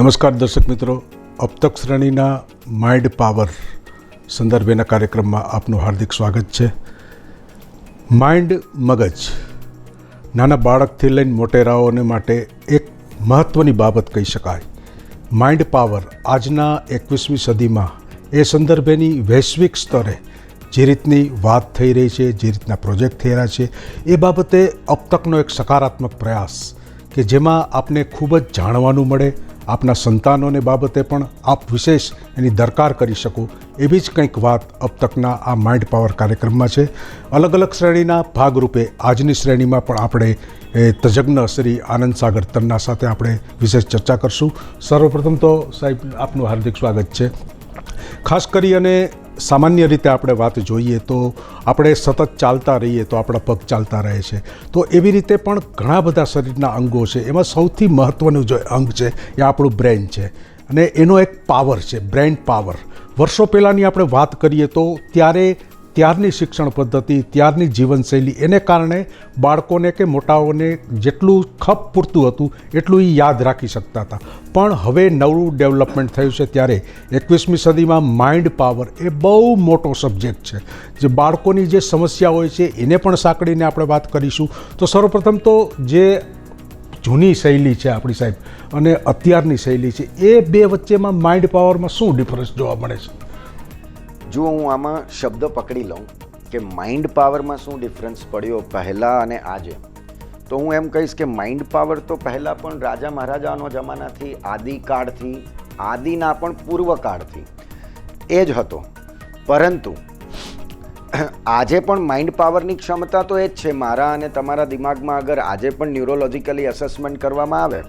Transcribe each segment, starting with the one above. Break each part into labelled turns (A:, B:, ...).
A: નમસ્કાર દર્શક મિત્રો, अब तक શ્રેણીના માઇન્ડ પાવર સંદર્ભેના કાર્યક્રમમાં આપનું હાર્દિક સ્વાગત છે. માઇન્ડ મગજ નાના બાળકથી લઈને મોટેરાઓને માટે એક મહત્ત્વની બાબત કહી શકાય. માઇન્ડ પાવર આજના 21મી સદીમાં એ સંદર્ભેની વૈશ્વિક સ્તરે જે રીતની વાત થઈ રહી છે, જે રીતના પ્રોજેક્ટ થઈ રહ્યા છે, એ બાબતે अब તકનો એક સકારાત્મક પ્રયાસ કે જેમાં આપને ખૂબ જ જાણવાનું મળે, આપના સંતાનોને બાબતે પણ આપ વિશેષ એની દરકાર કરી શકો એવી જ કંઈક વાત अब તકના આ માઇન્ડ પાવર કાર્યક્રમમાં છે. અલગ અલગ શ્રેણીના ભાગરૂપે આજની શ્રેણીમાં પણ આપણે તજજ્ઞ શ્રી આનંદ સાગર તન્ના સાથે આપણે વિશેષ ચર્ચા કરશું. સર્વપ્રથમ તો સાહેબ આપનું હાર્દિક સ્વાગત છે. ખાસ કરી અને સામાન્ય રીતે આપણે વાત જોઈએ તો આપણે સતત ચાલતા રહીએ તો આપણા પગ ચાલતા રહે છે, તો એવી રીતે પણ ઘણા બધા શરીરના અંગો છે. એમાં સૌથી મહત્ત્વનું જે અંગ છે એ આપણું બ્રેન છે અને એનો એક પાવર છે, બ્રેન પાવર. વર્ષો પહેલાંની આપણે વાત કરીએ તો ત્યારની શિક્ષણ પદ્ધતિ, ત્યારની જીવનશૈલી, એને કારણે બાળકોને કે મોટાઓને જેટલું ખપ પૂરતું હતું એટલું એ યાદ રાખી શકતા હતા. પણ હવે નવું ડેવલપમેન્ટ થયું છે ત્યારે 21મી સદીમાં માઇન્ડ પાવર એ બહુ મોટો સબ્જેક્ટ છે. જે બાળકોની જે સમસ્યા હોય છે એને પણ સાંકળીને આપણે વાત કરીશું. તો સર્વપ્રથમ તો જે જૂની શૈલી છે આપણી સાહેબ અને અત્યારની શૈલી છે, એ બે વચ્ચેમાં માઇન્ડ પાવરમાં શું ડિફરન્સ જોવા મળે છે?
B: જો હું આમાં શબ્દ પકડી લઉં કે માઇન્ડ પાવરમાં શું ડિફરન્સ પડ્યો પહેલાં અને આજે, તો હું એમ કહીશ કે માઇન્ડ પાવર તો પહેલાં પણ રાજા મહારાજાનો જમાનાથી, આદિકાળથી, આદિના પણ પૂર્વકાળથી એ જ હતો. પરંતુ આજે પણ માઇન્ડ પાવરની ક્ષમતા તો એ જ છે. મારા અને તમારા દિમાગમાં અગર આજે પણ ન્યુરોલોજિકલી એસેસમેન્ટ કરવામાં આવે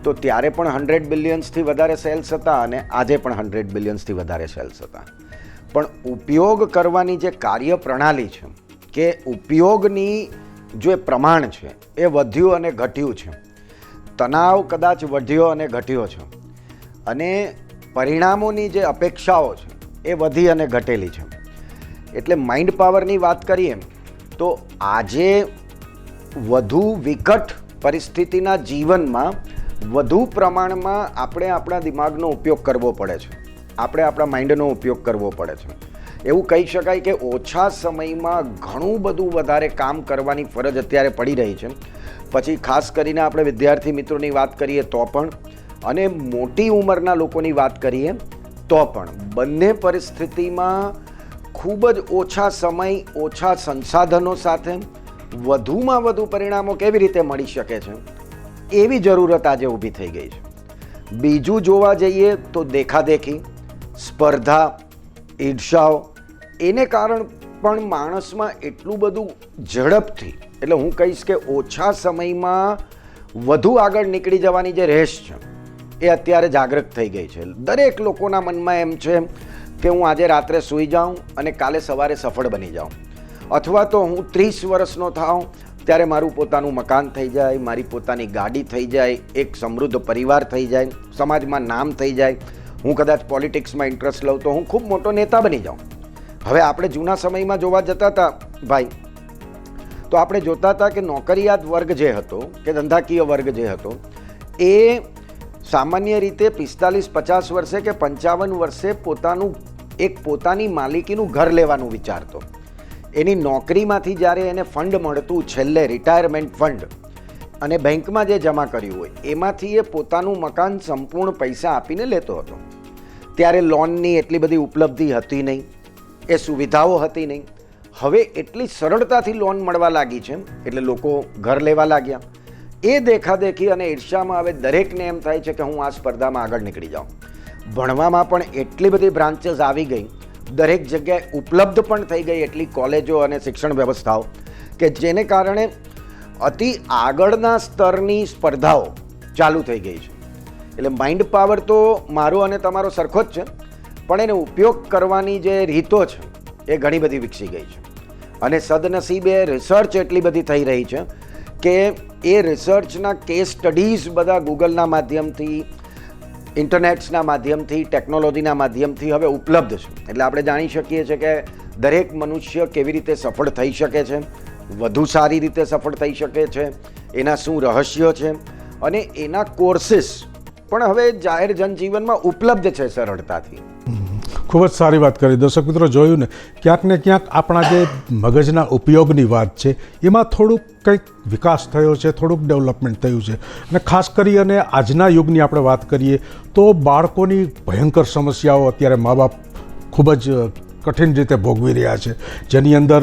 B: તો ત્યારે પણ 100 બિલિયન્સથી વધારે સેલ્સ હતા અને આજે પણ 100 બિલિયન્સથી વધારે સેલ્સ હતા. પણ ઉપયોગ કરવાની જે કાર્ય પ્રણાલી છે કે ઉપયોગની જે પ્રમાણ છે એ વધ્યું અને ઘટ્યું છે. તણાવ કદાચ વધ્યો અને ઘટ્યો છે અને પરિણામોની જે અપેક્ષાઓ છે એ વધી અને ઘટેલી છે. એટલે માઇન્ડ પાવરની વાત કરીએ તો આજે વધુ વિકટ પરિસ્થિતિના જીવનમાં વધુ પ્રમાણમાં આપણે આપણા દિમાગનો ઉપયોગ કરવો પડે છે, આપણે આપણા માઇન્ડનો ઉપયોગ કરવો પડે છે. એવું કહી શકાય કે ઓછા સમયમાં ઘણું બધું વધારે કામ કરવાની ફરજ અત્યારે પડી રહી છે. પછી ખાસ કરીને આપણે વિદ્યાર્થી મિત્રોની વાત કરીએ તો પણ અને મોટી ઉંમરના લોકોની વાત કરીએ તો પણ બંને પરિસ્થિતિમાં ખૂબ જ ઓછા સમય, ઓછા સંસાધનો સાથે વધુમાં વધુ પરિણામો કેવી રીતે મળી શકે છે એવી જરૂરત આજે ઊભી થઈ ગઈ છે. બીજું જોવા જઈએ તો દેખાદેખી, સ્પર્ધા, ઈર્ષાઓ, એને કારણ પણ માણસમાં એટલું બધું ઝડપથી, એટલે હું કહીશ કે ઓછા સમયમાં વધુ આગળ નીકળી જવાની જે રેસ છે એ અત્યારે જાગૃત થઈ ગઈ છે. દરેક લોકોના મનમાં એમ છે કે હું આજે રાત્રે સૂઈ જાઉં અને કાલે સવારે સફળ બની જાઉં, અથવા તો હું 30 વર્ષનો થાઉં ત્યારે મારું પોતાનું મકાન થઈ જાય, મારી પોતાની ગાડી થઈ જાય, એક સમૃદ્ધ પરિવાર થઈ જાય, સમાજમાં નામ થઈ જાય, હું કદાચ પોલિટિક્સમાં ઇન્ટરેસ્ટ લઉં તો હું ખૂબ મોટો નેતા બની જાઉં. હવે આપણે જૂના સમયમાં જોવા જતા હતા ભાઈ, તો આપણે જોતા હતા કે નોકરિયાત વર્ગ જે હતો કે ધંધાકીય વર્ગ જે હતો એ સામાન્ય રીતે 45-50 વર્ષે કે 55 વર્ષે પોતાની માલિકીનું ઘર લેવાનું વિચારતો. એની નોકરીમાંથી જ્યારે એને ફંડ મળતું, છેલ્લે રિટાયરમેન્ટ ફંડ, અને બેંકમાં જે જમા કર્યું હોય એમાંથી એ પોતાનું મકાન સંપૂર્ણ પૈસા આપીને લેતો હતો. ત્યારે લોનની એટલી બધી ઉપલબ્ધિ હતી નહીં, એ સુવિધાઓ હતી નહીં. હવે એટલી સરળતાથી લોન મળવા લાગી છે એટલે લોકો ઘર લેવા લાગ્યા. એ દેખાદેખી અને ઈર્ષામાં હવે દરેકને એમ થાય છે કે હું આ સ્પર્ધામાં આગળ નીકળી જાઉં. ભણવામાં પણ એટલી બધી બ્રાન્ચીસ આવી ગઈ, દરેક જગ્યાએ ઉપલબ્ધ પણ થઈ ગઈ એટલી કોલેજો અને શિક્ષણ વ્યવસ્થાઓ કે જેને કારણે અતિ આગળના સ્તરની સ્પર્ધાઓ ચાલુ થઈ ગઈ છે. એટલે માઇન્ડ પાવર તો મારો અને તમારો સરખો જ છે, પણ એને ઉપયોગ કરવાની જે રીતો છે એ ઘણી બધી વિકસી ગઈ છે. અને સદનસીબે રિસર્ચ એટલી બધી થઈ રહી છે કે એ રિસર્ચના કેસ સ્ટડીઝ બધા ગૂગલના માધ્યમથી, ઇન્ટરનેટ્સના માધ્યમથી, ટેકનોલોજીના માધ્યમથી હવે ઉપલબ્ધ છે. એટલે આપણે જાણી શકીએ છીએ કે દરેક મનુષ્ય કેવી રીતે સફળ થઈ શકે છે, વધુ સારી રીતે સફળ થઈ શકે છે, એના શું રહસ્યો છે અને એના કોર્સીસ પણ હવે જાહેર જનજીવનમાં ઉપલબ્ધ છે સરળતાથી.
A: ખૂબ જ સારી વાત કરી. દર્શક મિત્રો, જોયું ને, ક્યાંક ને ક્યાંક આપણા જે મગજના ઉપયોગની વાત છે એમાં થોડુંક કંઈક વિકાસ થયો છે, થોડુંક ડેવલપમેન્ટ થયું છે. અને ખાસ કરી અને આજના યુગની આપણે વાત કરીએ તો બાળકોની ભયંકર સમસ્યાઓ અત્યારે મા બાપ ખૂબ જ કઠિન રીતે ભોગવી રહ્યા છે, જેની અંદર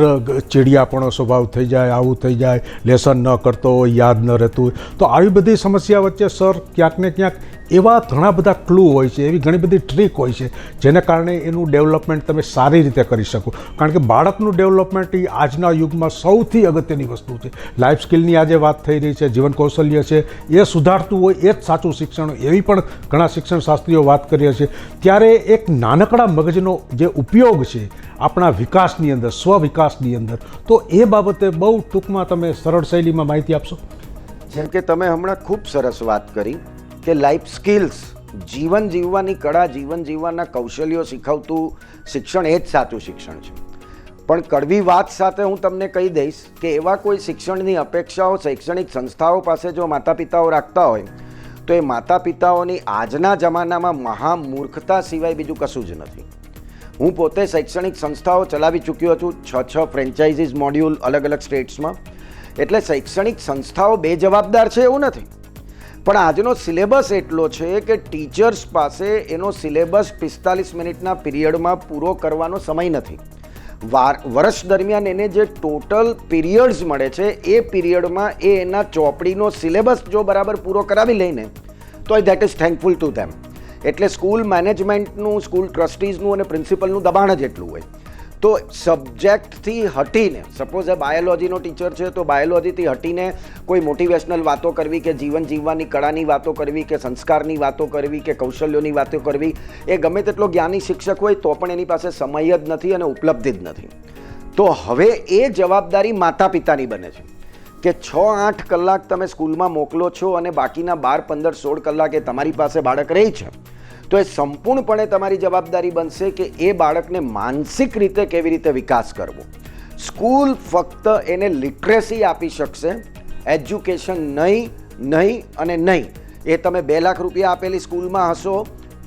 A: ચીડિયાપણો સ્વભાવ થઈ જાય, આવું થઈ જાય, લેસન ન કરતો હોય, યાદ ન રહેતું હોય. તો આવી બધી સમસ્યા વચ્ચે સર ક્યાંક ને ક્યાંક એવા ઘણા બધા ક્લુ હોય છે, એવી ઘણી બધી ટ્રીક હોય છે જેને કારણે એનું ડેવલપમેન્ટ તમે સારી રીતે કરી શકો. કારણ કે બાળકનું ડેવલપમેન્ટ એ આજના યુગમાં સૌથી અગત્યની વસ્તુ છે. લાઈફ સ્કિલની આજે વાત થઈ રહી છે, જીવન કૌશલ્ય છે, એ સુધારતું હોય એ જ સાચું શિક્ષણ, એવી પણ ઘણા શિક્ષણ શાસ્ત્રીઓ વાત કરી છે. ત્યારે એક નાનકડા મગજનો જે ઉપયોગ છે આપણા વિકાસની અંદર, સ્વ વિકાસની અંદર, તો એ બાબતે બહુ ટૂંકમાં તમે સરળ શૈલીમાં માહિતી આપશો?
B: જેમ કે તમે હમણાં ખૂબ સરસ વાત કરી કે લાઈફ સ્કિલ્સ, જીવન જીવવાની કળા, જીવન જીવવાના કૌશલ્યો શીખવતું શિક્ષણ એ જ સાચું શિક્ષણ છે. પણ કડવી વાત સાથે હું તમને કહી દઈશ કે એવા કોઈ શિક્ષણની અપેક્ષાઓ શૈક્ષણિક સંસ્થાઓ પાસે જો માતા પિતાઓ રાખતા હોય તો એ માતા પિતાઓની આજના જમાનામાં મહામૂર્ખતા સિવાય બીજું કશું જ નથી. હું પોતે શૈક્ષણિક સંસ્થાઓ ચલાવી ચૂક્યો છું, 6 ફ્રેન્ચાઇઝીસ મોડ્યુલ અલગ અલગ સ્ટેટ્સમાં. એટલે શૈક્ષણિક સંસ્થાઓ બેજવાબદાર છે એવું નથી, પણ આજનો સિલેબસ એટલો છે કે ટીચર્સ પાસે એનો સિલેબસ 45 મિનિટના પીરિયડમાં પૂરો કરવાનો સમય નથી. વર્ષ દરમિયાન એને જે ટોટલ પીરિયડ્સ મળે છે એ પીરિયડમાં એ એના ચોપડીનો સિલેબસ જો બરાબર પૂરો કરાવી લઈને તો that is thankful to them. એટલે સ્કૂલ મેનેજમેન્ટનું, સ્કૂલ ટ્રસ્ટીઝનું અને પ્રિન્સિપલનું દબાણ જ એટલું હોય. તો સબ્જેક્ટથી હટીને, સપોઝ એ બાયોલોજીનો ટીચર છે તો બાયોલોજીથી હટીને કોઈ મોટિવેશનલ વાતો કરવી કે જીવન જીવવાની કળાની વાતો કરવી કે સંસ્કારની વાતો કરવી કે કૌશલ્યોની વાતો કરવી, એ ગમે તેટલો જ્ઞાની શિક્ષક હોય તો પણ એની પાસે સમય જ નથી અને ઉપલબ્ધિ જ નથી. તો હવે એ જવાબદારી માતા પિતાની બને છે કે 6-8 કલાક તમે સ્કૂલમાં મોકલો છો અને બાકીના 12, 15, 16 કલાક એ તમારી પાસે બાળક રહે છે, તો એ સંપૂર્ણપણે તમારી જવાબદારી બનશે કે એ બાળકને માનસિક રીતે કેવી રીતે વિકાસ કરવો. સ્કૂલ ફક્ત એને લિટરેસી આપી શકશે, એજ્યુકેશન નહીં અને નહીં. એ તમે 2 લાખ રૂપિયા આપેલી સ્કૂલમાં હશો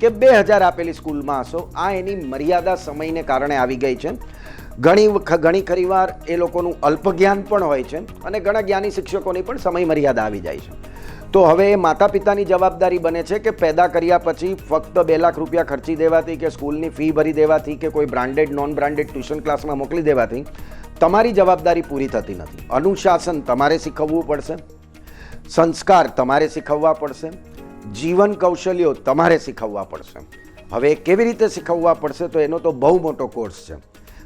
B: કે 2000 આપેલી સ્કૂલમાં હશો, આ એની મર્યાદા સમયને કારણે આવી ગઈ છે. ઘણી ખરી વાર એ લોકોનું અલ્પ જ્ઞાન પણ હોય છે અને ઘણા જ્ઞાની શિક્ષકોની પણ સમય મર્યાદા આવી જાય છે. તો હવે એ માતા પિતાની જવાબદારી બને છે કે પેદા કર્યા પછી ફક્ત 2 લાખ રૂપિયા ખર્ચી દેવાથી કે સ્કૂલની ફી ભરી દેવાથી કે કોઈ બ્રાન્ડેડ નોન બ્રાન્ડેડ ટ્યુશન ક્લાસમાં મોકલી દેવાથી તમારી જવાબદારી પૂરી થતી નથી. અનુશાસન તમારે શીખવવું પડશે, સંસ્કાર તમારે શીખવવા પડશે, જીવન કૌશલ્યો તમારે શીખવવા પડશે. હવે કેવી રીતે શીખવવા પડશે તો એનો તો બહુ મોટો કોર્સ છે.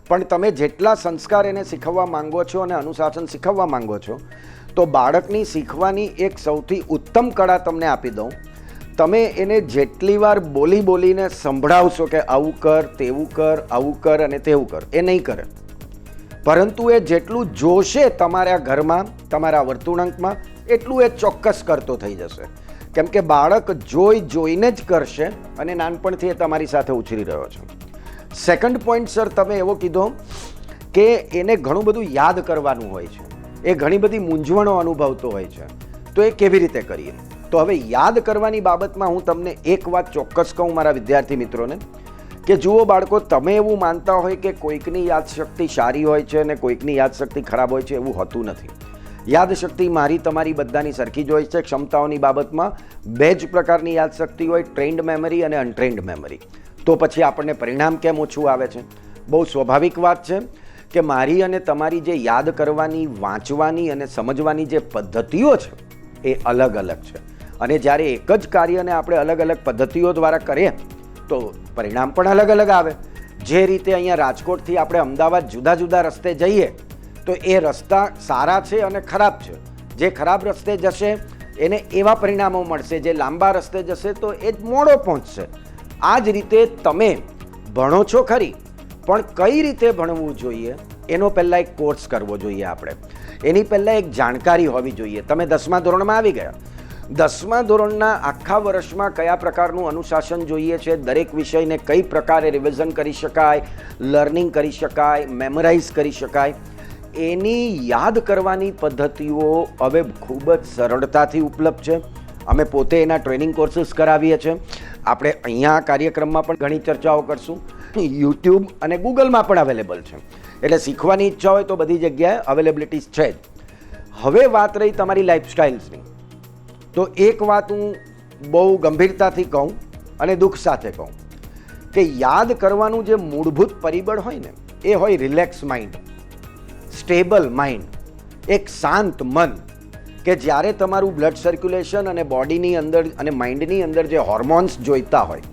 B: પણ તમે જેટલા સંસ્કાર એને શીખવવા માંગો છો અને અનુશાસન શીખવવા માંગો છો તો બાળકની શીખવાની એક સૌથી ઉત્તમ કળા તમને આપી દઉં. તમે એને જેટલી વાર બોલીને સંભળાવશો કે આવું કર, તેવું કર, આવું કર અને તેવું કર, એ નહીં કરે. પરંતુ એ જેટલું જોશે તમારા ઘરમાં, તમારા વર્તુળાંકમાં, એટલું એ ચોક્કસ કરતો થઈ જશે. કેમ કે બાળક જોઈને જ કરશે અને નાનપણથી એ તમારી સાથે ઉછરી રહ્યો છે. સેકન્ડ પોઈન્ટ સર તમે એવો કીધો કે એને ઘણું બધું યાદ કરવાનું હોય છે, એ ઘણી બધી મૂંઝવણો અનુભવતો હોય છે, તો એ કેવી રીતે કરીએ? તો હવે યાદ કરવાની બાબતમાં હું તમને એક વાત ચોક્કસ કહું મારા વિદ્યાર્થી મિત્રોને કે જુઓ બાળકો, તમે એવું માનતા હોય કે કોઈકની યાદશક્તિ સારી હોય છે અને કોઈકની યાદશક્તિ ખરાબ હોય છે, એવું હોતું નથી. યાદશક્તિ મારી તમારી બધાની સરખી જ હોય છે. ક્ષમતાઓની બાબતમાં 2 જ પ્રકારની યાદશક્તિ હોય, ટ્રેન્ડ મેમરી અને અનટ્રેન્ડ મેમરી. તો પછી આપણને પરિણામ કેમ ઓછું આવે છે? બહુ સ્વાભાવિક વાત છે કે મારી અને તમારી જે યાદ કરવાની, વાંચવાની અને સમજવાની જે પદ્ધતિઓ છે એ અલગ અલગ છે. અને જ્યારે એક જ કાર્યને આપણે અલગ અલગ પદ્ધતિઓ દ્વારા કરીએ તો પરિણામ પણ અલગ અલગ આવે. જે રીતે અહીંયા રાજકોટથી આપણે અમદાવાદ જુદા જુદા રસ્તે જઈએ તો એ રસ્તા સારા છે અને ખરાબ છે. જે ખરાબ રસ્તે જશે એને એવા પરિણામો મળશે, જે લાંબા રસ્તે જશે તો એ જ મોડો પહોંચશે. આ જ રીતે તમે ભણો છો ખરી, પણ કઈ રીતે ભણવું જોઈએ એનો પહેલાં એક કોર્સ કરવો જોઈએ આપણે. એની પહેલાં એક જાણકારી હોવી જોઈએ. તમે 10મા ધોરણમાં આવી ગયા, 10મા ધોરણના આખા વર્ષમાં કયા પ્રકારનું અનુશાસન જોઈએ છે, દરેક વિષયને કઈ પ્રકારે રિવિઝન કરી શકાય, લર્નિંગ કરી શકાય, મેમરાઇઝ કરી શકાય, એની યાદ કરવાની પદ્ધતિઓ હવે ખૂબ જ સરળતાથી ઉપલબ્ધ છે. અમે પોતે એના ટ્રેનિંગ કોર્સીસ કરાવીએ છીએ. આપણે અહીંયા કાર્યક્રમમાં પણ ઘણી ચર્ચાઓ કરશું. યુટ્યુબ અને ગૂગલમાં પણ અવેલેબલ છે, એટલે શીખવાની ઈચ્છા હોય તો બધી જગ્યાએ અવેલેબિલિટી છે જ. હવે વાત રહી તમારી લાઈફસ્ટાઈલ્સની, તો એક વાત હું બહુ ગંભીરતાથી કહું અને દુઃખ સાથે કહું કે યાદ કરવાનું જે મૂળભૂત પરિબળ હોય ને એ હોય રિલેક્સ માઇન્ડ, સ્ટેબલ માઇન્ડ, એક શાંત મન, કે જ્યારે તમારું બ્લડ સર્ક્યુલેશન અને બોડીની અંદર અને માઇન્ડની અંદર જે હોર્મોન્સ જોઈતા હોય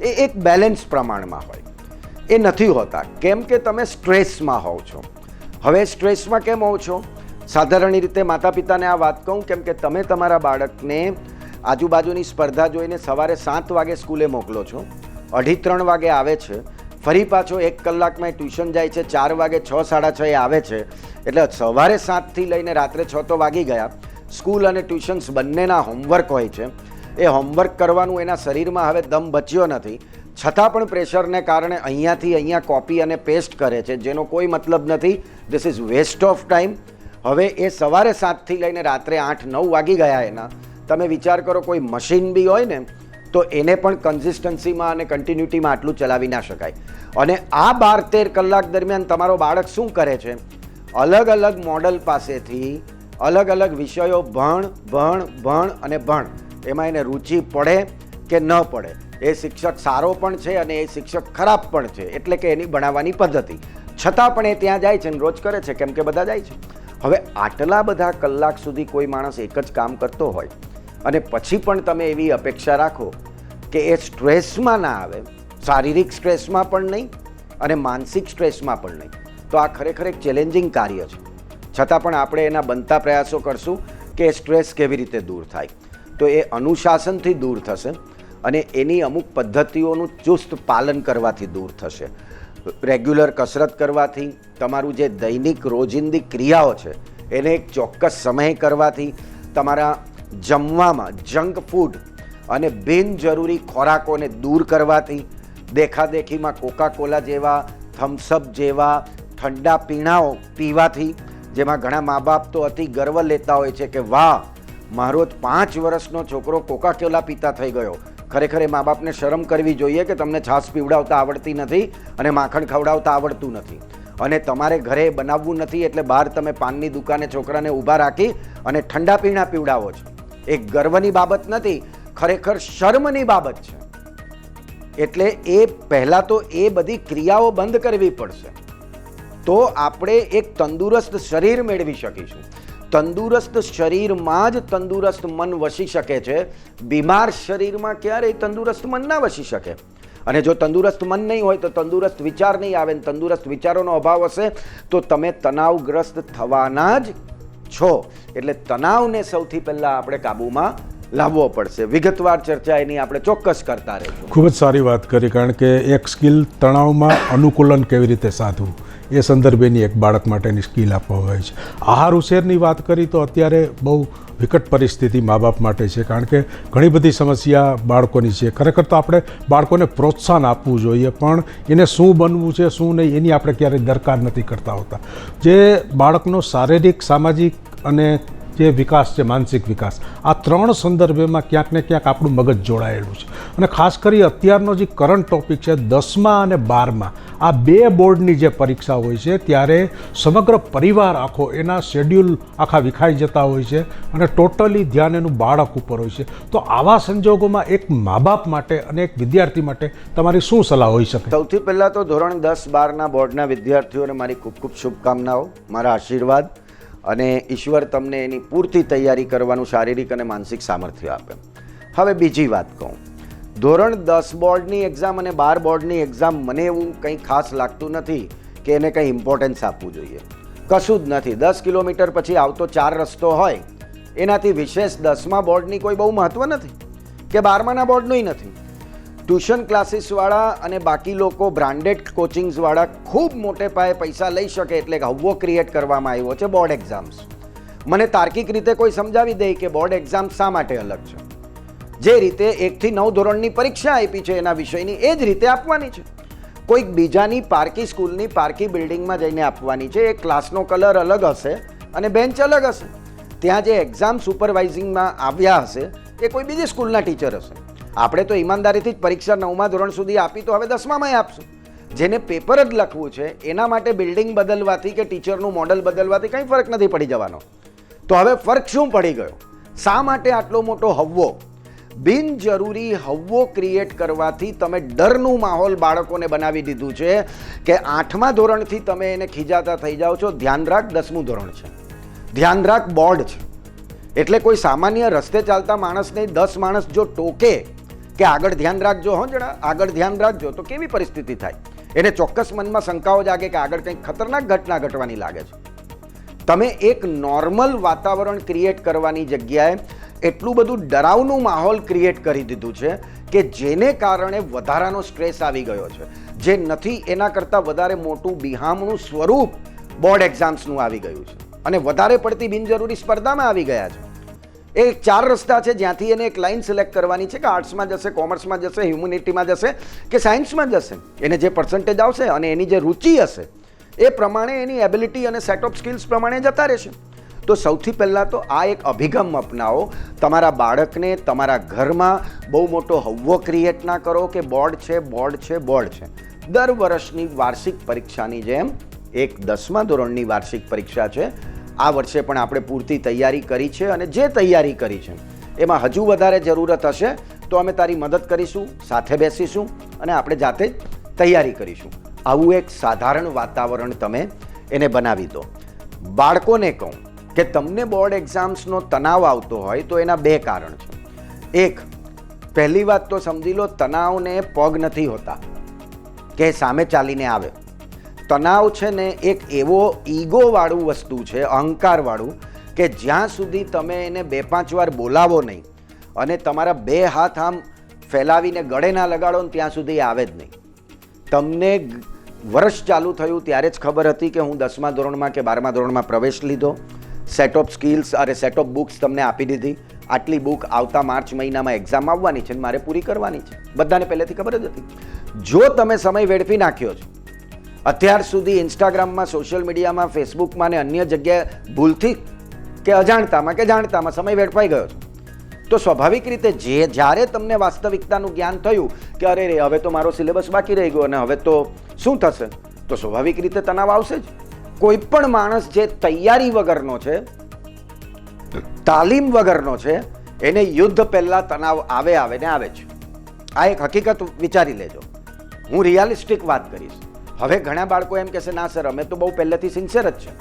B: એ એક બેલેન્સ પ્રમાણમાં હોય. એ નથી હોતા, કેમ કે તમે સ્ટ્રેસમાં હોવ છો. હવે સ્ટ્રેસમાં કેમ હોવ છો? સાધારણ રીતે માતા પિતાને આ વાત કહું, કેમ કે તમે તમારા બાળકને આજુબાજુની સ્પર્ધા જોઈને સવારે 7 વાગે સ્કૂલે મોકલો છો, 2:30-3 વાગે આવે છે, ફરી પાછો 1 કલાકમાં ટ્યુશન જાય છે, 4 વાગે 6-6:30 આવે છે, એટલે સવારે 7થી લઈને રાત્રે 6 તો વાગી ગયા. સ્કૂલ અને ટ્યુશન્સ બંનેના હોમવર્ક હોય છે. એ હોમવર્ક કરવાનું એના શરીરમાં હવે દમ બચ્યો નથી, છતાં પણ પ્રેશરને કારણે અહીંયાથી અહીંયા કોપી અને પેસ્ટ કરે છે, જેનો કોઈ મતલબ નથી. This is waste of time. હવે એ સવારે 7થી લઈને રાત્રે 8-9 વાગી ગયા એના, તમે વિચાર કરો કોઈ મશીન બી હોય ને તો એને પણ કન્સિસ્ટન્સીમાં અને કન્ટિન્યુટીમાં આટલું ચલાવી ના શકાય. અને આ 12-13 કલાક દરમિયાન તમારો બાળક શું કરે છે? અલગ અલગ મોડલ પાસેથી અલગ અલગ વિષયો ભણ અને ભણ. એમાં એને રુચિ પડે કે ન પડે, એ શિક્ષક સારો પણ છે અને એ શિક્ષક ખરાબ પણ છે, એટલે કે એની ભણાવવાની પદ્ધતિ, છતાં પણ એ ત્યાં જાય છે અને રોજ કરે છે, કેમ કે બધા જાય છે. હવે આટલા બધા કલાક સુધી કોઈ માણસ એક જ કામ કરતો હોય અને પછી પણ તમે એવી અપેક્ષા રાખો કે એ સ્ટ્રેસમાં ના આવે, શારીરિક સ્ટ્રેસમાં પણ નહીં અને માનસિક સ્ટ્રેસમાં પણ નહીં, તો આ ખરેખર એક ચેલેન્જિંગ કાર્ય છે. છતાં પણ આપણે એના બનતા પ્રયાસો કરશું કે સ્ટ્રેસ કેવી રીતે દૂર થાય. તો એ અનુશાસનથી દૂર થશે અને એની અમુક પદ્ધતિઓનું ચુસ્ત પાલન કરવાથી દૂર થશે. રેગ્યુલર કસરત કરવાથી, તમારું જે દૈનિક રોજિંદી ક્રિયાઓ છે એને એક ચોક્કસ સમય કરવાથી, તમારા જમવામાં જંક ફૂડ અને બિનજરૂરી ખોરાકોને દૂર કરવાથી, દેખાદેખીમાં કોકાકોલા જેવા, થમ્સઅપ જેવા ઠંડા પીણાઓ પીવાથી, જેમાં ઘણા મા બાપ તો અતિ ગર્વ લેતા હોય છે કે વાહ, મારો 5 વર્ષનો છોકરો કોકાકોલા પીતા થઈ ગયો. ખરેખર એ મા બાપને શરમ કરવી જોઈએ કે તમને છાશ પીવડાવતા આવડતી નથી અને માખણ ખવડાવતા આવડતું નથી, અને તમારે ઘરે બનાવવું નથી, એટલે બહાર તમે પાનની દુકાને છોકરાને ઊભા રાખી અને ઠંડા પીણા પીવડાવો છો. એ ગર્વની બાબત નથી, ખરેખર શર્મની બાબત છે. એટલે એ પહેલાં તો એ બધી ક્રિયાઓ બંધ કરવી પડશે, તો આપણે એક તંદુરસ્ત શરીર મેળવી શકીશું. તંદુરસ્ત શરીરમાં જ તંદુરસ્ત મન વસી શકે છે. બીમાર શરીરમાં ક્યારેય તંદુરસ્ત મન ના વસી શકે. અને જો તંદુરસ્ત મન નહીં હોય તો તંદુરસ્ત વિચાર નહીં આવે, તંદુરસ્ત વિચારોનો અભાવ હશે તો તમે તણાવગ્રસ્ત થવાના જ છો. એટલે તણાવને સૌથી પહેલાં આપણે કાબૂમાં લાવવો પડશે. વિગતવાર ચર્ચા એની આપણે ચોક્કસ કરતા રહીશું.
A: ખૂબ જ સારી વાત કરી, કારણ કે એક સ્કિલ તણાવમાં અનુકૂલન કેવી રીતે સાધવું એ સંદર્ભેની એક બાળક માટેની સ્કિલ આપવામાં આવી છે. આહાર ઉછેરની વાત કરી તો અત્યારે બહુ વિકટ પરિસ્થિતિ મા બાપ માટે છે, કારણ કે ઘણી બધી સમસ્યા બાળકોની છે. ખરેખર તો આપણે બાળકોને પ્રોત્સાહન આપવું જોઈએ, પણ એને શું બનવું છે શું નહીં એની આપણે ક્યારેય દરકાર નથી કરતા હોતા. જે બાળકનો શારીરિક, સામાજિક અને જે વિકાસ છે, માનસિક વિકાસ, આ 3 સંદર્ભેમાં ક્યાંક ને ક્યાંક આપણું મગજ જોડાયેલું છે. અને ખાસ કરી અત્યારનો જે કરંટ ટોપિક છે 10મા અને 12મા, આ 2 બોર્ડની જે પરીક્ષા હોય છે ત્યારે સમગ્ર પરિવાર આખો એના શેડ્યુલ આખા વિખાઈ જતા હોય છે અને ટોટલી ધ્યાન એનું બાળક ઉપર હોય છે. તો આવા સંજોગોમાં એક મા બાપ માટે અને એક વિદ્યાર્થી માટે તમારી શું સલાહ હોઈ શકે?
B: સૌથી પહેલાં તો ધોરણ 10-12ના બોર્ડના વિદ્યાર્થીઓને મારી ખૂબ ખૂબ શુભકામનાઓ, મારા આશીર્વાદ, અને ઈશ્વર તમને એની પૂરતી તૈયારી કરવાનું શારીરિક અને માનસિક સામર્થ્ય આપે. હવે બીજી વાત કહું, ધોરણ 10 બોર્ડની એક્ઝામ અને 12 બોર્ડની એક્ઝામ મને એવું કંઈ ખાસ લાગતું નથી કે એને કંઈ ઇમ્પોર્ટન્સ આપવું જોઈએ. કશું જ નથી. 10 કિલોમીટર પછી આવતો 4 રસ્તો હોય, એનાથી વિશેષ 10મા બોર્ડની કોઈ બહુ મહત્ત્વ નથી કે 12માના બોર્ડનું નથી. ટ્યુશન ક્લાસીસવાળા અને બાકી લોકો બ્રાન્ડેડ કોચિંગ્સવાળા ખૂબ મોટે પાયે પૈસા લઈ શકે એટલે હવ્વો ક્રિએટ કરવામાં આવ્યો છે બોર્ડ એક્ઝામ્સ. મને તાર્કિક રીતે કોઈ સમજાવી દે કે બોર્ડ એક્ઝામ શા માટે અલગ છે. જે રીતે 1 થી 9 ધોરણની પરીક્ષા આપી છે એના વિષયની, એ જ રીતે આપવાની છે. કોઈક બીજાની પારકી સ્કૂલની પારકી બિલ્ડિંગમાં જઈને આપવાની છે. એ ક્લાસનો કલર અલગ હશે અને બેન્ચ અલગ હશે. ત્યાં જે એક્ઝામ સુપરવાઇઝિંગમાં આવ્યા હશે એ કોઈ બીજી સ્કૂલના ટીચર હશે. આપણે તો ઈમાનદારીથી જ પરીક્ષા 9મા ધોરણ સુધી આપી તો હવે 10મામાં આપશું. જેને પેપર જ લખવું છે એના માટે બિલ્ડિંગ બદલવાથી કે ટીચરનું મોડલ બદલવાથી કંઈ ફરક નથી પડી જવાનો. તો હવે ફરક શું પડી ગયો? શા માટે આટલો મોટો હવ્વો? બિનજરૂરી હવ્વો ક્રિએટ કરવાથી તમે ડરનું માહોલ બાળકોને બનાવી દીધું છે કે 8મા ધોરણથી તમે એને ખીજાતા થઈ જાઓ છો. ધ્યાન રાખ 10મું ધોરણ છે, ધ્યાન રાખ બોર્ડ છે. એટલે કોઈ સામાન્ય રસ્તે ચાલતા માણસને 10 માણસ જો ટોકે કે આગળ ધ્યાન રાખજો, હો જણા આગળ ધ્યાન રાખજો, તો કેવી પરિસ્થિતિ થાય? એને ચોક્કસ મનમાં શંકાઓ જાગે કે આગળ કંઈક ખતરનાક ઘટના ઘટવાની લાગે છે. તમે એક નોર્મલ વાતાવરણ ક્રિએટ કરવાની જગ્યાએ એટલું બધું ડરાવનું માહોલ ક્રિએટ કરી દીધું છે કે જેને કારણે વધારાનો સ્ટ્રેસ આવી ગયો છે. જે નથી એના કરતાં વધારે મોટું બિહામણું સ્વરૂપ બોર્ડ એક્ઝામ્સનું આવી ગયું છે અને વધારે પડતી બિનજરૂરી સ્પર્ધામાં આવી ગયા છે. એ 4 રસ્તા છે જ્યાંથી એને એક લાઈન સિલેક્ટ કરવાની છે કે આર્ટ્સમાં જશે, કોમર્સમાં જશે, હ્યુમેનિટીમાં જશે કે સાયન્સમાં જશે. એને જે પર્સન્ટેજ આવશે અને એની જે રુચિ હશે એ પ્રમાણે એની એબિલિટી અને સેટ ઓફ સ્કિલ્સ પ્રમાણે જતા રહેશે. તો સૌથી પહેલાં તો આ એક અભિગમ અપનાવો. તમારા બાળકને તમારા ઘરમાં બહુ મોટો હવ્વો ક્રિએટ ના કરો કે બોર્ડ છે, બોર્ડ છે, બોર્ડ છે. દર વર્ષની વાર્ષિક પરીક્ષાની જેમ એક 10મા ધોરણની વાર્ષિક પરીક્ષા છે. આ વર્ષે પણ આપણે પૂરતી તૈયારી કરી છે અને જે તૈયારી કરી છે એમાં હજુ વધારે જરૂરત હશે તો અમે તારી મદદ કરીશું, સાથે બેસીશું અને આપણે જાતે જ તૈયારી કરીશું. આવું એક સાધારણ વાતાવરણ તમે એને બનાવી દો. બાળકોને કહું કે તમને બોર્ડ એક્ઝામ્સનો તણાવ આવતો હોય તો એના 2 કારણ છે. એક, પહેલી વાત તો સમજી લો, તણાવને પગ નથી હોતા કે સામે ચાલીને આવે. તણાવ છે ને એક એવો ઈગોવાળું વસ્તુ છે, અહંકારવાળું, કે જ્યાં સુધી તમે એને 2-5 વાર બોલાવો નહીં અને તમારા 2 હાથ આમ ફેલાવીને ગળે ના લગાડો ને ત્યાં સુધી આવે જ નહીં. તમને વર્ષ ચાલુ થયું ત્યારે જ ખબર હતી કે હું 10મા ધોરણમાં કે 12મા ધોરણમાં પ્રવેશ લીધો. સેટ ઓફ સ્કિલ્સ અરે સેટ ઓફ બુક્સ તમને આપી દીધી. આટલી બુક આવતા માર્ચ મહિનામાં એક્ઝામ આવવાની છે અને મારે પૂરી કરવાની છે. બધાને પહેલેથી ખબર જ હતી. જો તમે સમય વેડફી નાખ્યો છે અત્યાર સુધી ઇન્સ્ટાગ્રામમાં, સોશિયલ મીડિયામાં, ફેસબુકમાં ને અન્ય જગ્યાએ ભૂલથી કે અજાણતામાં કે જાણતામાં સમય વેડફાઈ ગયો છે, તો સ્વાભાવિક રીતે જ્યારે તમને વાસ્તવિકતાનું જ્ઞાન થયું કે અરે રે હવે તો મારો સિલેબસ બાકી રહી ગયો અને હવે તો શું થશે, તો સ્વાભાવિક રીતે તણાવ આવશે જ. કોઈ પણ માણસ જે તૈયારી વગરનો છે, તાલીમ વગરનો છે, એને યુદ્ધ પહેલા તણાવ આવે ને આવે છે. આ એક હકીકત વિચારી લેજો. હું રિયાલિસ્ટિક વાત કરીશ. હવે ઘણા બાળકો એમ કહેશે ના સર અમે તો બહુ પહેલેથી સિન્સિયર જ છે,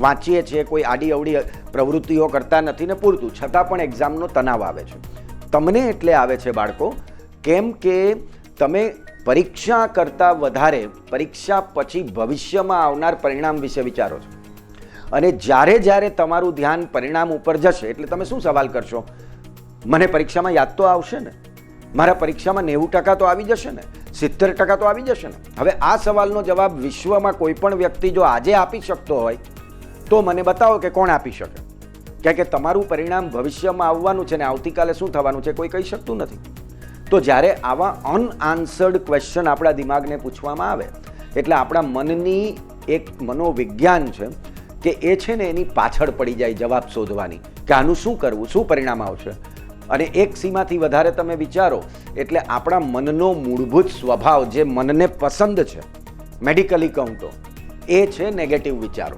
B: વાંચીએ છીએ, કોઈ આડી અવડી પ્રવૃત્તિઓ કરતા નથી ને પૂરતું, છતાં પણ એક્ઝામનો તણાવ આવે છે. તમને એટલે આવે છે બાળકો કેમ કે તમે પરીક્ષા કરતાં વધારે પરીક્ષા પછી ભવિષ્યમાં આવનાર પરિણામ વિશે વિચારો છો. અને જ્યારે તમારું ધ્યાન પરિણામ ઉપર જશે એટલે તમે શું સવાલ કરશો? મને પરીક્ષામાં યાદ તો આવશે ને, મારા પરીક્ષામાં 90% તો આવી જશે ને, 70% તો આવી જશે ને. હવે આ સવાલનો જવાબ વિશ્વમાં કોઈ પણ વ્યક્તિ જો આજે આપી શકતો હોય તો મને બતાવો કે કોણ આપી શકે. કારણ કે તમારું પરિણામ ભવિષ્યમાં આવવાનું છે ને આવતીકાલે શું થવાનું છે કોઈ કહી શકતું નથી. તો જ્યારે આવા અનઆન્સર્ડ ક્વેશ્ચન આપણા દિમાગને પૂછવામાં આવે એટલે આપણા મનની એક મનોવિજ્ઞાન છે કે એ છે ને એની પાછળ પડી જાય જવાબ શોધવાની કે આનું શું કરવું, શું પરિણામ આવશે. અને એક સીમાથી વધારે તમે વિચારો એટલે આપણા મનનો મૂળભૂત સ્વભાવ જે મનને પસંદ છે, મેડિકલી કહું તો એ છે નેગેટિવ વિચારો.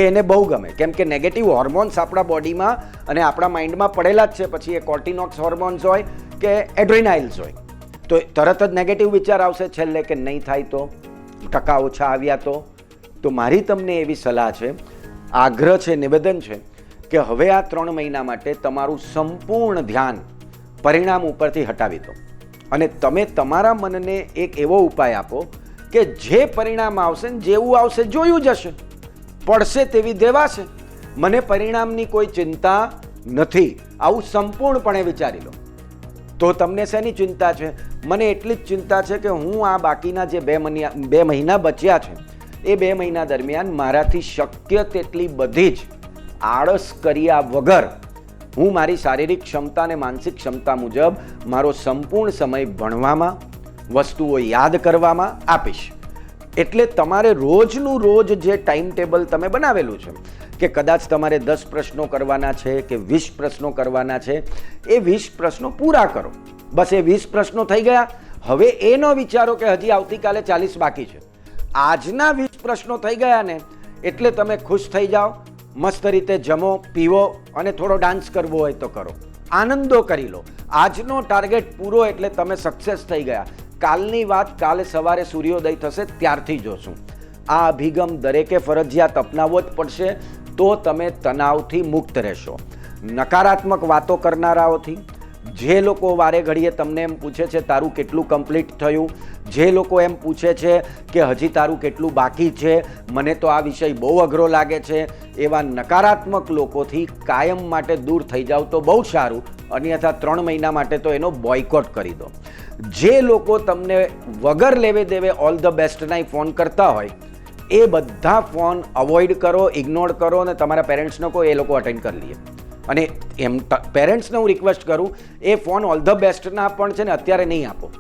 B: એને બહુ ગમે કેમ કે નેગેટિવ હોર્મોન્સ આપણા બોડીમાં અને આપણા માઇન્ડમાં પડેલા જ છે. પછી એ કોર્ટિનોક્સ હોર્મોન્સ હોય કે એડ્રેનાઇલ્સ હોય તો તરત જ નેગેટિવ વિચાર આવશે છેલ્લે કે નહીં થાય તો, ટકા ઓછા આવ્યા તો મારી તમને એવી સલાહ છે, આગ્રહ છે, નિવેદન છે કે હવે આ 3 મહિના માટે તમારું સંપૂર્ણ ધ્યાન પરિણામ ઉપરથી હટાવી દો અને તમે તમારા મનને એક એવો ઉપાય આપો કે જે પરિણામ આવશે ને જેવું આવશે જોયું જશે, પડશે તેવી દેવાશે, મને પરિણામની કોઈ ચિંતા નથી, આવું સંપૂર્ણપણે વિચારી લો. તો તમને શેની ચિંતા છે? મને એટલી જ ચિંતા છે કે હું આ બાકીના જે 2 મહિના બચ્યા છે એ 2 મહિના દરમિયાન મારાથી શક્ય તેટલી બધી જ આળસ કર્યા વગર હું મારી શારીરિક ક્ષમતા અને માનસિક ક્ષમતા મુજબ મારો સંપૂર્ણ સમય ભણવામાં, વસ્તુઓ યાદ કરવામાં આપીશ. એટલે તમારે રોજનું રોજ જે ટાઈમ ટેબલ તમે બનાવેલું છે કે કદાચ તમારે 10 પ્રશ્નો કરવાના છે કે 20 પ્રશ્નો કરવાના છે, એ 20 પ્રશ્નો પૂરા કરો. બસ એ 20 પ્રશ્નો થઈ ગયા. હવે એ ન વિચારો કે હજી આવતીકાલે 40 બાકી છે. આજના 20 પ્રશ્નો થઈ ગયા ને એટલે તમે ખુશ થઈ જાઓ, મસ્ત રીતે જમો, પીવો અને થોડો ડાન્સ કરવો હોય તો કરો, આનંદો કરી લો. આજનો ટાર્ગેટ પૂરો એટલે તમે સક્સેસ થઈ ગયા. કાલની વાત કાલે સવારે સૂર્યોદય થશે ત્યારથી જોશું. આ અભિગમ દરેકે ફરજિયાત અપનાવવો જ પડશે, તો તમે તણાવથી મુક્ત રહેશો. નકારાત્મક વાતો કરનારાઓથી, જે લોકો વારે ઘડીએ તમને એમ પૂછે છે તારું કેટલું કમ્પ્લીટ થયું, જે લોકો એમ પૂછે છે કે હજી તારું કેટલું બાકી છે, મને તો આ વિષય બહુ અઘરો લાગે છે, એવા નકારાત્મક લોકોથી કાયમ માટે દૂર થઈ જાવ તો બહુ સારું. અન્યથા 3 મહિના માટે તો એનો બોયકોટ કરી દો. જે લોકો તમને વગર લેવે દેવે ઓલ ધ બેસ્ટના ફોન કરતા હોય, એ બધા ફોન અવોઇડ કરો, ઇગ્નોર કરો અને તમારા પેરેન્ટ્સને કહો એ લોકો અટેન્ડ કરી લઈએ. અને એમ પેરેન્ટ્સને હું રિક્વેસ્ટ કરું, એ ફોન ઓલ ધ બેસ્ટના પણ છે ને અત્યારે નહીં આપો.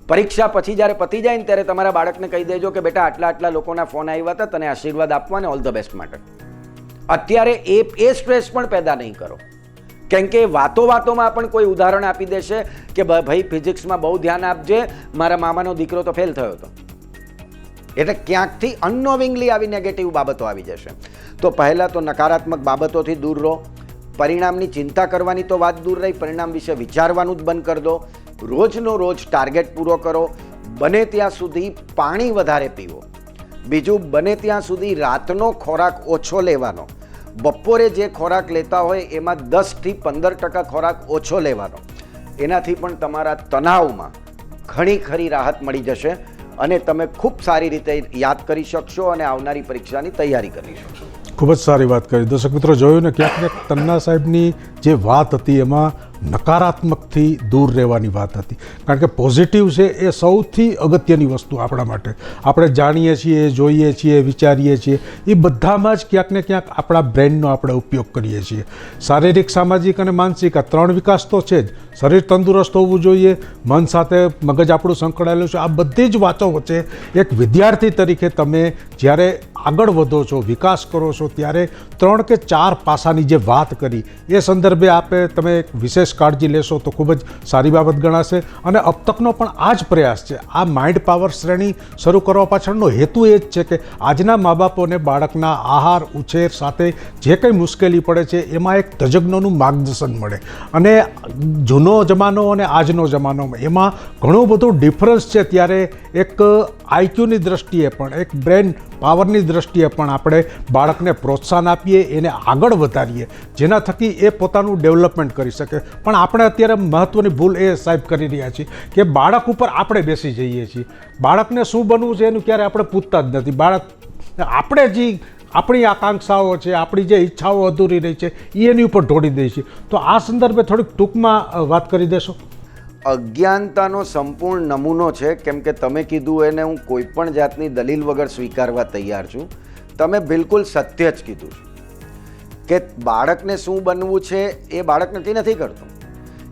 B: પરીક્ષા પછી જ્યારે પતી જાય ને ત્યારે તમારા બાળકને કહી દેજો કે બેટા આટલા લોકોના ફોન આવ્યા હતા, તને આશીર્વાદ આપવા ને ઓલ ધ બેસ્ટ માટે. અત્યારે એ સ્ટ્રેસ પણ પેદા નહીં કરો. કેમ કે વાતોમાં પણ કોઈ ઉદાહરણ આપી દેશે કે ભાઈ ફિઝિક્સમાં બહુ ધ્યાન આપજે, મારા મામાનો દીકરો તો ફેલ થયો હતો. એટલે ક્યાંકથી અનનોવિંગલી આવી નેગેટિવ બાબતો આવી જશે. તો પહેલાં તો નકારાત્મક બાબતોથી દૂર રહો. પરિણામની ચિંતા કરવાની તો વાત દૂર રહી, પરિણામ વિશે વિચારવાનું જ બંધ કરી દો. રોજનો રોજ ટાર્ગેટ પૂરો કરો. બને ત્યાં સુધી પાણી વધારે પીવો. બીજું, બને ત્યાં સુધી રાતનો ખોરાક ઓછો લેવાનો. બપોરે જે ખોરાક લેતા હોય એમાં 10થી 15% ખોરાક ઓછો લેવાનો. એનાથી પણ તમારા તણાવમાં ઘણી ખરી રાહત મળી જશે અને તમે ખૂબ સારી રીતે યાદ કરી શકશો અને આવનારી પરીક્ષાની તૈયારી કરી શકશો.
A: ખૂબ જ સારી વાત કરી. દર્શક મિત્રો, જોયું ને ક્યાંક ને તન્ના સાહેબની જે વાત હતી એમાં નકારાત્મકથી દૂર રહેવાની વાત હતી. કારણ કે પોઝિટિવ છે એ સૌથી અગત્યની વસ્તુ આપણા માટે. આપણે જાણીએ છીએ, જોઈએ છીએ, વિચારીએ છીએ, એ બધામાં જ ક્યાંક ને ક્યાંક આપણા બ્રેનનો આપણે ઉપયોગ કરીએ છીએ. શારીરિક, સામાજિક અને માનસિક આ 3 વિકાસ તો છે જ. શરીર તંદુરસ્ત હોવું જોઈએ, મન સાથે મગજ આપણું સંકળાયેલું છે. આ બધી જ વાતો વચ્ચે એક વિદ્યાર્થી તરીકે તમે જ્યારે આગળ વધો છો, વિકાસ કરો છો, ત્યારે 3 કે 4 પાસાની જે વાત કરી એ સંદર્ભે તમે વિશેષ કાળજી લેશો તો ખૂબ જ સારી બાબત ગણાશે. અને અબ તકનો પણ આ જ પ્રયાસ છે. આ માઇન્ડ પાવર શ્રેણી શરૂ કરવા પાછળનો હેતુ એ જ છે કે આજના મા બાપોને બાળકના આહાર, ઉછેર સાથે જે કંઈ મુશ્કેલી પડે છે એમાં એક તજજ્ઞોનું માર્ગદર્શન મળે. અને જૂનો જમાનો અને આજનો જમાનો એમાં ઘણું બધું ડિફરન્સ છે. ત્યારે એક આઈક્યુની દ્રષ્ટિએ પણ, એક બ્રેન પાવરની દ્રષ્ટિએ પણ આપણે બાળકને પ્રોત્સાહન આપીએ, એને આગળ વધારીએ, જેના થકી એ પોતાનું ડેવલપમેન્ટ કરી શકે. પણ આપણે અત્યારે મહત્ત્વની ભૂલ એ સાહેબ કરી રહ્યા છીએ કે બાળક ઉપર આપણે બેસી જઈએ છીએ. બાળકને શું બનવું છે એનું ક્યારે આપણે પૂછતા જ નથી. આપણે જે આપણી આકાંક્ષાઓ છે, આપણી જે ઈચ્છાઓ અધૂરી રહી છે એ એની ઉપર ઢોળી દઈએ છીએ. તો આ સંદર્ભે થોડીક ટૂંકમાં વાત કરી દેશો.
B: અજ્ઞાનતાનો સંપૂર્ણ નમૂનો છે. કેમ કે તમે કીધું એને હું કોઈ પણ જાતની દલીલ વગર સ્વીકારવા તૈયાર છું. તમે બિલકુલ સત્ય જ કીધું છે કે બાળકને શું બનવું છે એ બાળક નક્કી નથી કરતું,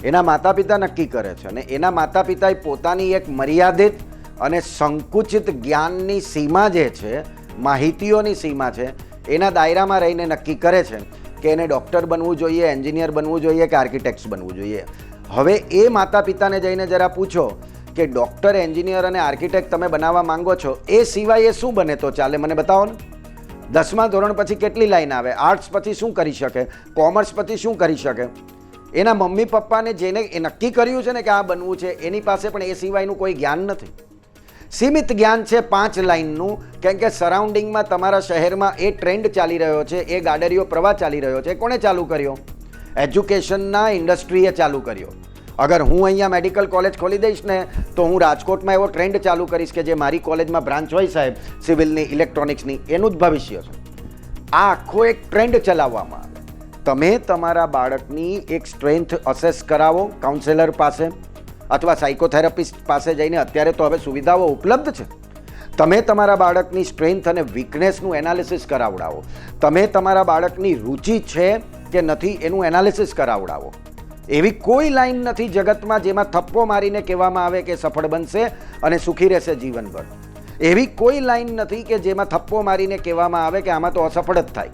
B: એના માતા પિતા નક્કી કરે છે. અને એના માતા પિતાએ પોતાની એક મર્યાદિત અને સંકુચિત જ્ઞાનની સીમા જે છે, માહિતીઓની સીમા છે, એના દાયરામાં રહીને નક્કી કરે છે કે એને ડૉક્ટર બનવું જોઈએ, એન્જિનિયર બનવું જોઈએ કે આર્કિટેક્ટ બનવું જોઈએ. હવે એ માતા પિતાને જઈને જરા પૂછો કે ડૉક્ટર, એન્જિનિયર અને આર્કિટેક્ટ તમે બનાવવા માંગો છો, એ સિવાય એ શું બને તો ચાલે, મને બતાવો ને. 10મા ધોરણ પછી કેટલી લાઈન આવે? આર્ટ્સ પછી શું કરી શકે? કોમર્સ પછી શું કરી શકે? એના મમ્મી પપ્પાને જેને એ નક્કી કર્યું છે ને કે આ બનવું છે, એની પાસે પણ એ સિવાયનું કોઈ જ્ઞાન નથી. સીમિત જ્ઞાન છે 5 લાઈનનું. કેમ કે સરાઉન્ડિંગમાં તમારા શહેરમાં એ ટ્રેન્ડ ચાલી રહ્યો છે, એ ગાડરીઓ પ્રવાહ ચાલી રહ્યો છે. કોણે ચાલુ કર્યો? એજ્યુકેશનના ઇન્ડસ્ટ્રીએ ચાલુ કર્યો. અગર હું અહીંયા મેડિકલ કોલેજ ખોલી દઈશ ને તો હું રાજકોટમાં એવો ટ્રેન્ડ ચાલુ કરીશ કે જે મારી કોલેજમાં બ્રાન્ચ હોય સાહેબ, સિવિલની, ઇલેક્ટ્રોનિક્સની, એનું જ ભવિષ્ય છે. આ આખો એક ટ્રેન્ડ ચલાવવામાં આવે. તમે તમારા બાળકની એક સ્ટ્રેન્થ અસેસ કરાવો કાઉન્સેલર પાસે અથવા સાયકોથેરાપિસ્ટ પાસે જઈને. અત્યારે તો હવે સુવિધાઓ ઉપલબ્ધ છે. તમે તમારા બાળકની સ્ટ્રેન્થ અને વીકનેસનું એનાલિસિસ કરાવડાવો. તમે તમારા બાળકની રુચિ છે કે નથી એનું એનાલિસિસ કરાવડાવો. એવી કોઈ લાઈન નથી જગતમાં જેમાં થપ્પો મારીને કહેવામાં આવે કે સફળ બનશે અને સુખી રહેશે જીવનભર. એવી કોઈ લાઈન નથી કે જેમાં થપ્પો મારીને કહેવામાં આવે કે આમાં તો અસફળ જ થાય.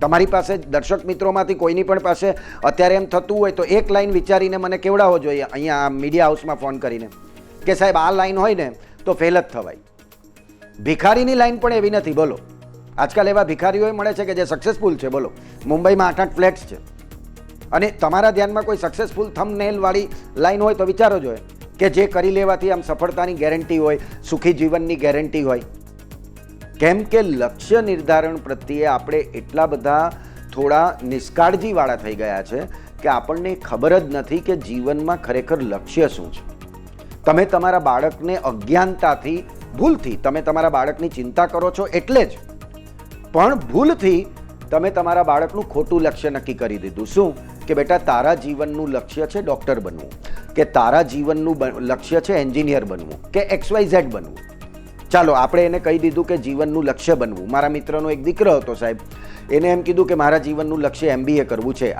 B: તમારી પાસે દર્શક મિત્રોમાંથી કોઈની પણ પાસે અત્યારે એમ થતું હોય તો એક લાઈન વિચારીને મને કેવડાવો જોઈએ અહીંયા મીડિયા હાઉસમાં ફોન કરીને કે સાહેબ આ લાઈન હોય ને તો ફેલ જ થવાય. ભિખારીની લાઈન પણ એવી નથી. બોલો, આજકાલ એવા ભિખારીઓ મળે છે કે જે સક્સેસફુલ છે. બોલો, મુંબઈમાં 8-8 ફ્લેટ્સ છે અને તમારા ધ્યાનમાં કોઈ સક્સેસફુલ થંબનેલ વાળી લાઈન હોય તો વિચારો જોઈએ કે જે કરી લેવાથી આમ સફળતાની ગેરંટી હોય, સુખી જીવનની ગેરંટી હોય. કેમ કે લક્ષ્ય નિર્ધારણ પ્રત્યે આપણે એટલા બધા થોડા નિષ્કાળજીવાળા થઈ ગયા છે કે આપણને ખબર જ નથી કે જીવનમાં ખરેખર લક્ષ્ય શું છે. તમે તમારા બાળકને અજ્ઞાનતાથી, ભૂલથી તમે તમારા બાળકની ચિંતા કરો છો એટલે જ, પણ ભૂલથી તમે તમારા બાળકનું ખોટું લક્ષ્ય નક્કી કરી દીધું. શું કે બેટા તારા જીવનનું લક્ષ્ય છે ડૉક્ટર બનવું, કે તારા જીવનનું લક્ષ્ય છે એન્જિનિયર બનવું, કે XYZ બનવું. ચાલો આપણે એને કહી દીધું કે જીવનનું લક્ષ્ય બનવું. મારા મિત્રનો એક દીકરો હતો સાહેબ, એને એમ કીધું કે મારા જીવનનું લક્ષ્ય MBA કરવું છે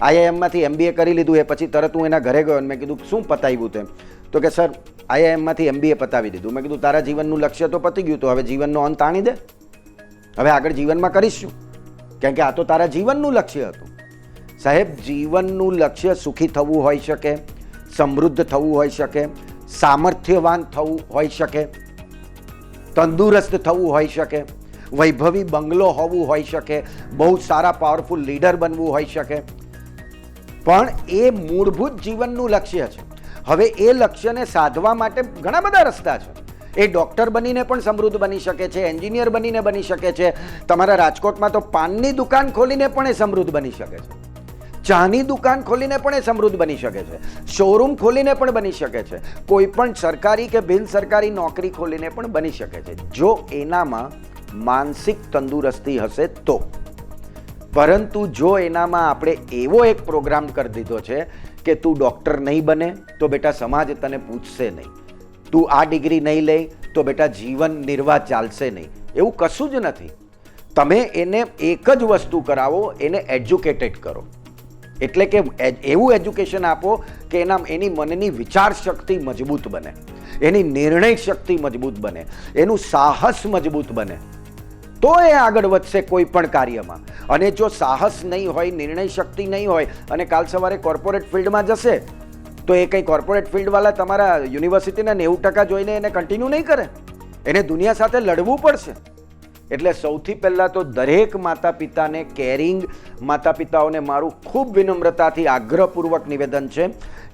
B: IIMમાંથી MBA કરી લીધું. એ પછી તરત હું એના ઘરે ગયો અને મેં કીધું શું પતાવ્યું તેમ? તો કે સર IIMમાંથી MBA પતાવી દીધું. મેં કીધું તારા જીવનનું લક્ષ્ય તો પતી ગયું, તો હવે જીવનનો અંત આણી દે. હવે આગળ જીવનમાં કરીશું, કેમ કે આ તો તારા જીવનનું લક્ષ્ય હતું. સાહેબ, જીવનનું લક્ષ્ય સુખી થવું હોઈ શકે, સમૃદ્ધ થવું હોઈ શકે, સામર્થ્યવાન થવું હોઈ શકે, તંદુરસ્ત થવું હોઈ શકે, વૈભવી બંગલો હોવું હોઈ શકે, બહુ સારા પાવરફુલ લીડર બનવું હોઈ શકે. પણ એ મૂળભૂત જીવનનું લક્ષ્ય છે. હવે એ લક્ષ્યને સાધવા માટે ઘણા બધા રસ્તા છે. એ ડૉક્ટર બનીને પણ સમૃદ્ધ બની શકે છે, એન્જિનિયર બનીને બની શકે છે. તમારા રાજકોટમાં તો પાનની દુકાન ખોલીને પણ એ સમૃદ્ધ બની શકે છે, ચાની દુકાન ખોલીને પણ એ સમૃદ્ધ બની શકે છે, શોરૂમ ખોલીને પણ બની શકે છે, કોઈ પણ સરકારી કે બિન સરકારી નોકરી ખોલીને પણ બની શકે છે, જો એનામાં માનસિક તંદુરસ્તી હશે તો. પરંતુ જો એનામાં આપણે એવો એક પ્રોગ્રામ કરી દીધો છે કે તું ડૉક્ટર નહીં બને તો બેટા સમાજ તને પૂછશે નહીં, તું આ ડિગ્રી નહીં લે તો બેટા જીવન નિર્વાહ ચાલશે નહીં, એવું કશું જ નથી. તમે એને એક જ વસ્તુ કરાવો, એને એજ્યુકેટેડ કરો. એટલે કે એવું એજ્યુકેશન આપો કે એની મનની વિચાર શક્તિ મજબૂત બને, એની નિર્ણય શક્તિ મજબૂત બને, એનું સાહસ મજબૂત બને, તો એ આગળ વધશે કોઈ પણ કાર્યમાં. અને જો સાહસ નહીં હોય, નિર્ણય શક્તિ નહીં હોય અને કાલ સવારે કોર્પોરેટ ફિલ્ડમાં જશે તો એ કંઈ કોર્પોરેટ ફિલ્ડવાળા તમારા યુનિવર્સિટીના 90% જોઈને એને કન્ટિન્યુ નહીં કરે, એને દુનિયા સાથે લડવું પડશે. એટલે સૌથી પહેલાં તો દરેક માતા પિતાને, કેરિંગ માતા પિતાઓને મારું ખૂબ વિનમ્રતાથી આગ્રહપૂર્વક નિવેદન છે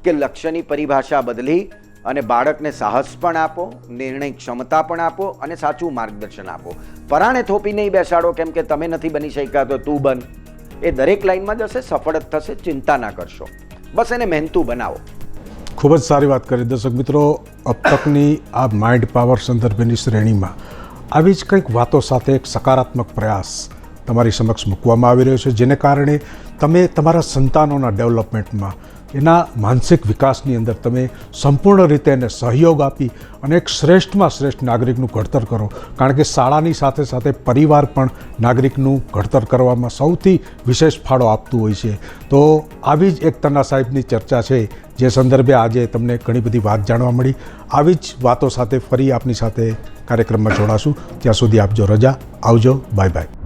B: કે લક્ષ્યની પરિભાષા બદલી અને બાળકને સાહસ પણ આપો, નિર્ણય ક્ષમતા પણ આપો અને સાચું માર્ગદર્શન આપો. પરાણે થોપી નહીં બેસાડો કેમ કે તમે નથી બની શક્યા તો તું બન. એ દરેક લાઈનમાં જશે, સફળ જ થશે, ચિંતા ના કરશો. બસ એને મહેનતું બનાવો.
A: ખૂબ જ સારી વાત કરી. દર્શક મિત્રો, અબ તકની આ માઇન્ડ પાવર સંદર્ભની શ્રેણીમાં આવી જ કંઈક વાતો સાથે એક સકારાત્મક પ્રયાસ તમારી સમક્ષ મૂકવામાં આવી રહ્યો છે, જેને કારણે તમે તમારા સંતાનોના ડેવલપમેન્ટમાં, એના માનસિક વિકાસની અંદર તમે સંપૂર્ણ રીતે એને સહયોગ આપી અને એક શ્રેષ્ઠમાં શ્રેષ્ઠ નાગરિકનું ઘડતર કરો. કારણ કે શાળાની સાથે સાથે પરિવાર પણ નાગરિકનું ઘડતર કરવામાં સૌથી વિશેષ ફાળો આપતું હોય છે. તો આવી જ એક તન્ના સાહેબની ચર્ચા છે, જે સંદર્ભે આજે તમને ઘણી બધી વાત જાણવા મળી. આવી જ વાતો સાથે ફરી આપની સાથે કાર્યક્રમમાં જોડાશું. ત્યાં સુધી આપજો રજા. આવજો. Bye bye.